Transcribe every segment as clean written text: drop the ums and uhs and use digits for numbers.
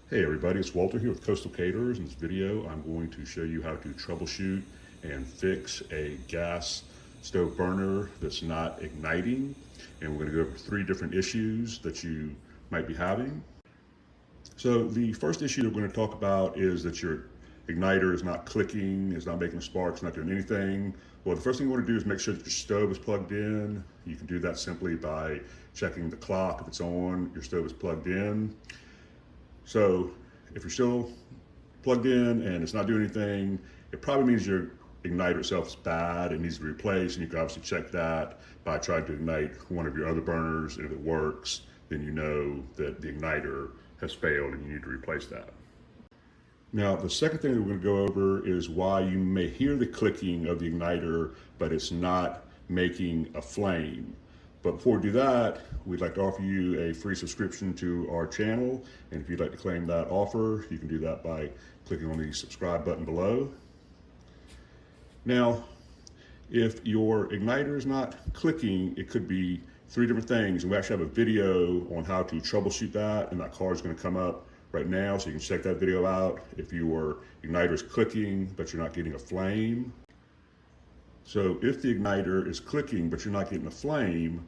Hey everybody, it's Walter here with Coastal Caterers. In this video, I'm going to show you how to troubleshoot and fix a gas stove burner that's not igniting. And we're going to go over 3 different issues that you might be having. So the first issue that we're going to talk about is that your igniter is not clicking, is not making sparks, not doing anything. Well, the first thing you want to do is make sure that your stove is plugged in. You can do that simply by checking the clock. If it's on, your stove is plugged in. So if you're still plugged in and it's not doing anything, it probably means your igniter itself is bad. It needs to be replaced, and you can obviously check that by trying to ignite one of your other burners. And if it works, then you know that the igniter has failed and you need to replace that. Now, the second thing that we're going to go over is why you may hear the clicking of the igniter, but it's not making a flame. But before we do that, we'd like to offer you a free subscription to our channel. And if you'd like to claim that offer, you can do that by clicking on the subscribe button below. Now, if your igniter is not clicking, it could be 3 different things. And we actually have a video on how to troubleshoot that, and that card is going to come up right now, so you can check that video out. If your igniter is clicking, but you're not getting a flame. So if the igniter is clicking, but you're not getting a flame,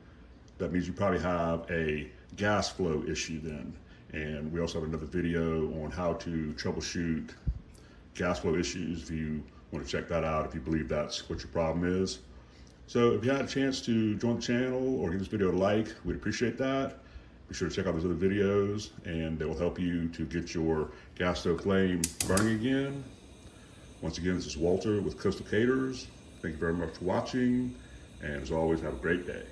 that means you probably have a gas flow issue then. And we also have another video on how to troubleshoot gas flow issues if you want to check that out, if you believe that's what your problem is. So if you had a chance to join the channel or give this video a like, we'd appreciate that. Be sure to check out those other videos, and they will help you to get your gas stove flame burning again. Once again, this is Walter with Coastal Caterers. Thank you very much for watching, and as always, have a great day.